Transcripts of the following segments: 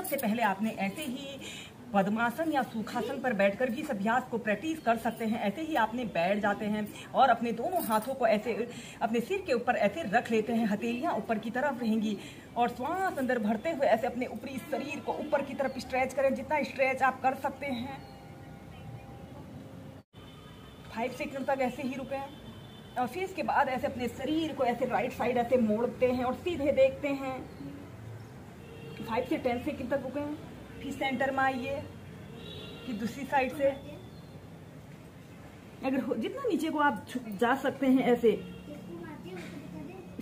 सबसे पहले आपने ऐसे ही पद्मासन या सुखासन पर बैठकर भी इस अभ्यास को प्रैक्टिस कर सकते हैं। ऐसे ही आपने बैठ जाते हैं और अपने दोनों हाथों को ऐसे अपने सिर के ऊपर ऐसे रख लेते हैं, हथेलियां ऊपर की तरफ रहेंगी और श्वास अंदर भरते हुए ऐसे अपने ऊपरी शरीर को ऊपर की तरफ स्ट्रेच करें, जितना स्ट्रेच आप कर सकते हैं। 5 सेकंड तक ऐसे ही रुकें और फिर इसके बाद ऐसे अपने शरीर को ऐसे राइट साइड ऐसे मोड़ते हैं और सीधे देखते हैं। 5 से 10 सेकंड तक रुकें, फिर सेंटर में आइए, फिर दूसरी साइड से अगर जितना नीचे को आप जा सकते हैं ऐसे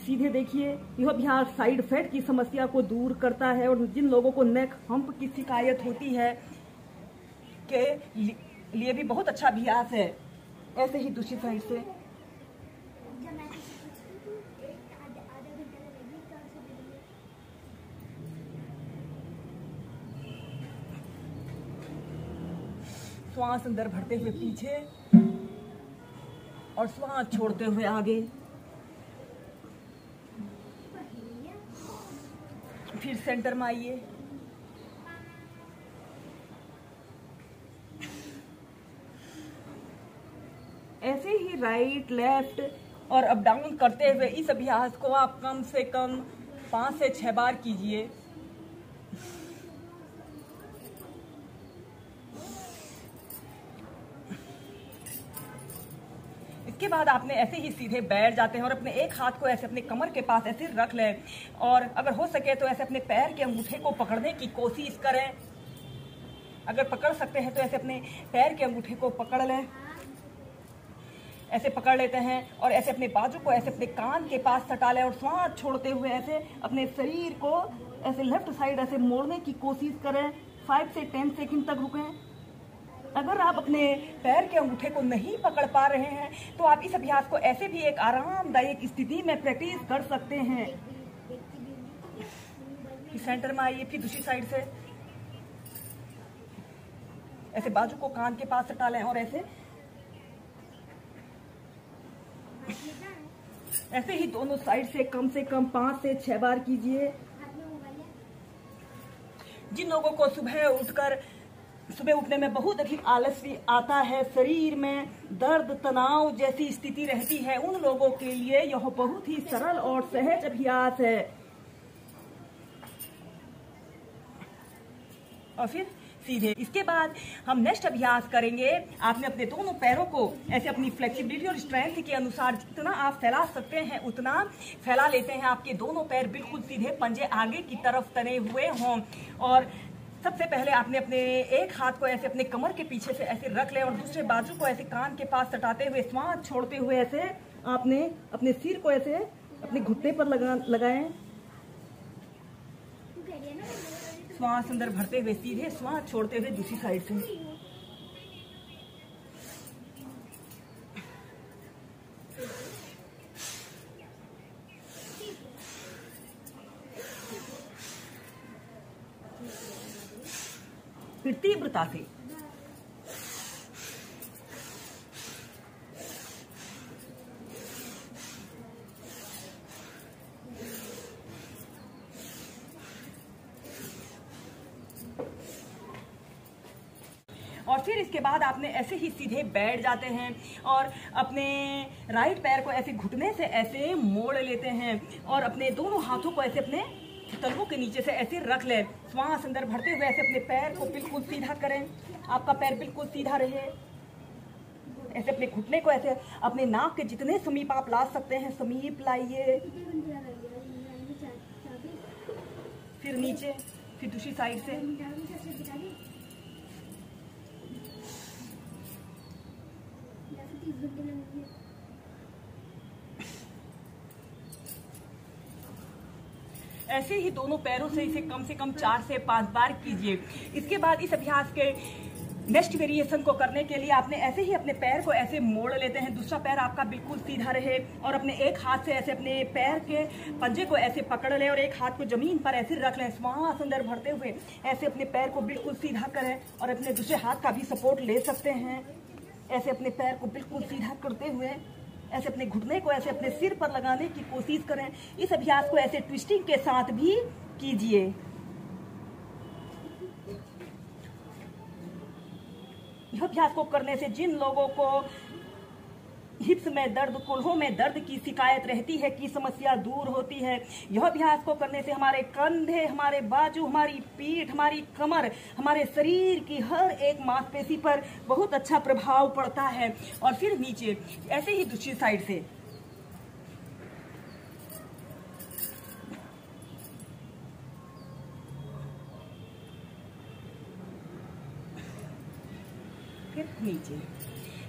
सीधे देखिए। यह अभ्यास साइड फैट की समस्या को दूर करता है और जिन लोगों को नेक हम्प की शिकायत होती है के लिए भी बहुत अच्छा अभ्यास है। ऐसे ही दूसरी साइड से श्वास अंदर भरते हुए पीछे और श्वास छोड़ते हुए आगे, फिर सेंटर में आइए। ऐसे ही राइट लेफ्ट और अप डाउन करते हुए इस अभ्यास को आप कम से कम 5 से 6 बार कीजिए। इसके बाद आपने ऐसे ही सीधे बैठ जाते हैं और अपने एक हाथ को ऐसे अपने कमर के पास ऐसे रख लें और अगर हो सके तो ऐसे अपने पैर के अंगूठे को पकड़ने की कोशिश करें। अगर पकड़ सकते हैं तो ऐसे अपने पैर के अंगूठे को पकड़ लें, ऐसे पकड़ लेते हैं और ऐसे अपने बाजू को ऐसे अपने कान के पास सटा लें और श्वास छोड़ते हुए ऐसे अपने शरीर को ऐसे लेफ्ट साइड ऐसे मोड़ने की कोशिश करें। 5 से 10 सेकंड तक रुकें। अगर आप अपने पैर के अंगूठे को नहीं पकड़ पा रहे हैं तो आप इस अभ्यास को ऐसे भी एक आरामदायक स्थिति में प्रैक्टिस कर सकते हैं। फिर सेंटर में आइए, फिर दूसरी साइड से ऐसे बाजू को कान के पास सटा लें और ऐसे ही दोनों साइड से कम 5 से 6 बार कीजिए। जिन लोगों को सुबह उठने में बहुत अधिक आलस भी आता है, शरीर में दर्द तनाव जैसी स्थिति रहती है, उन लोगों के लिए यह बहुत ही सरल और सहज अभ्यास है। और फिर सीधे इसके बाद हम नेक्स्ट अभ्यास करेंगे। आपने अपने दोनों पैरों को ऐसे अपनी फ्लेक्सिबिलिटी और स्ट्रेंथ के अनुसार जितना आप फैला सकते हैं उतना फैला लेते हैं। आपके दोनों पैर बिल्कुल सीधे, पंजे आगे की तरफ तने हुए हों और सबसे पहले आपने अपने एक हाथ को ऐसे अपने कमर के पीछे से ऐसे रख ले और दूसरे बाजू को ऐसे कान के पास सटाते हुए श्वास छोड़ते हुए ऐसे आपने अपने सिर को ऐसे अपने घुटने पर लगाएं। श्वास अंदर भरते हुए सीधे, श्वास छोड़ते हुए दूसरी साइड से। फिर तीव्रता से और फिर इसके बाद आपने ऐसे ही सीधे बैठ जाते हैं और अपने राइट पैर को ऐसे घुटने से ऐसे मोड़ लेते हैं और अपने दोनों हाथों को ऐसे अपने तलवों के नीचे से ऐसे रख लें। श्वास अंदर भरते हुए ऐसे अपने पैर को बिल्कुल सीधा करें, आपका पैर बिल्कुल सीधा रहे। ऐसे अपने घुटने को ऐसे अपने नाक के जितने समीप आप ला सकते हैं समीप लाइए, फिर नीचे, फिर दूसरी साइड से। ऐसे ही दोनों पैरों से इसे कम से कम 4 से 5 बार कीजिए। इसके बाद इस अभ्यास के नेक्स्ट वेरिएशन को करने के लिए आपने ऐसे ही अपने पैर को ऐसे मोड़ लेते हैं, दूसरा पैर आपका बिल्कुल सीधा रहे और अपने एक हाथ से ऐसे अपने पैर के पंजे को ऐसे पकड़ लें और एक हाथ को जमीन पर ऐसे रख लें। श्वास अंदर भरते हुए ऐसे अपने पैर को बिल्कुल सीधा करें और अपने दूसरे हाथ का भी सपोर्ट ले सकते हैं। ऐसे अपने पैर को बिल्कुल सीधा करते हुए ऐसे अपने घुटने को ऐसे अपने सिर पर लगाने की कोशिश करें। इस अभ्यास को ऐसे ट्विस्टिंग के साथ भी कीजिए। यह अभ्यास को करने से जिन लोगों को हिप्स में दर्द, कुल्हों में दर्द की शिकायत रहती है, की समस्या दूर होती है। यह अभ्यास को करने से हमारे कंधे, हमारे बाजू, हमारी पीठ, हमारी कमर, हमारे शरीर की हर एक मांसपेशी पर बहुत अच्छा प्रभाव पड़ता है। और फिर नीचे ऐसे ही दूसरी साइड से फिर नीचे।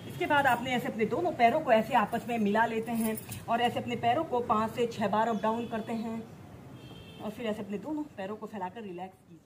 इसके बाद आपने ऐसे अपने दोनों पैरों को ऐसे आपस में मिला लेते हैं और ऐसे अपने पैरों को 5 से 6 बार अप डाउन करते हैं और फिर ऐसे अपने दोनों पैरों को फैलाकर रिलैक्स कीजिए।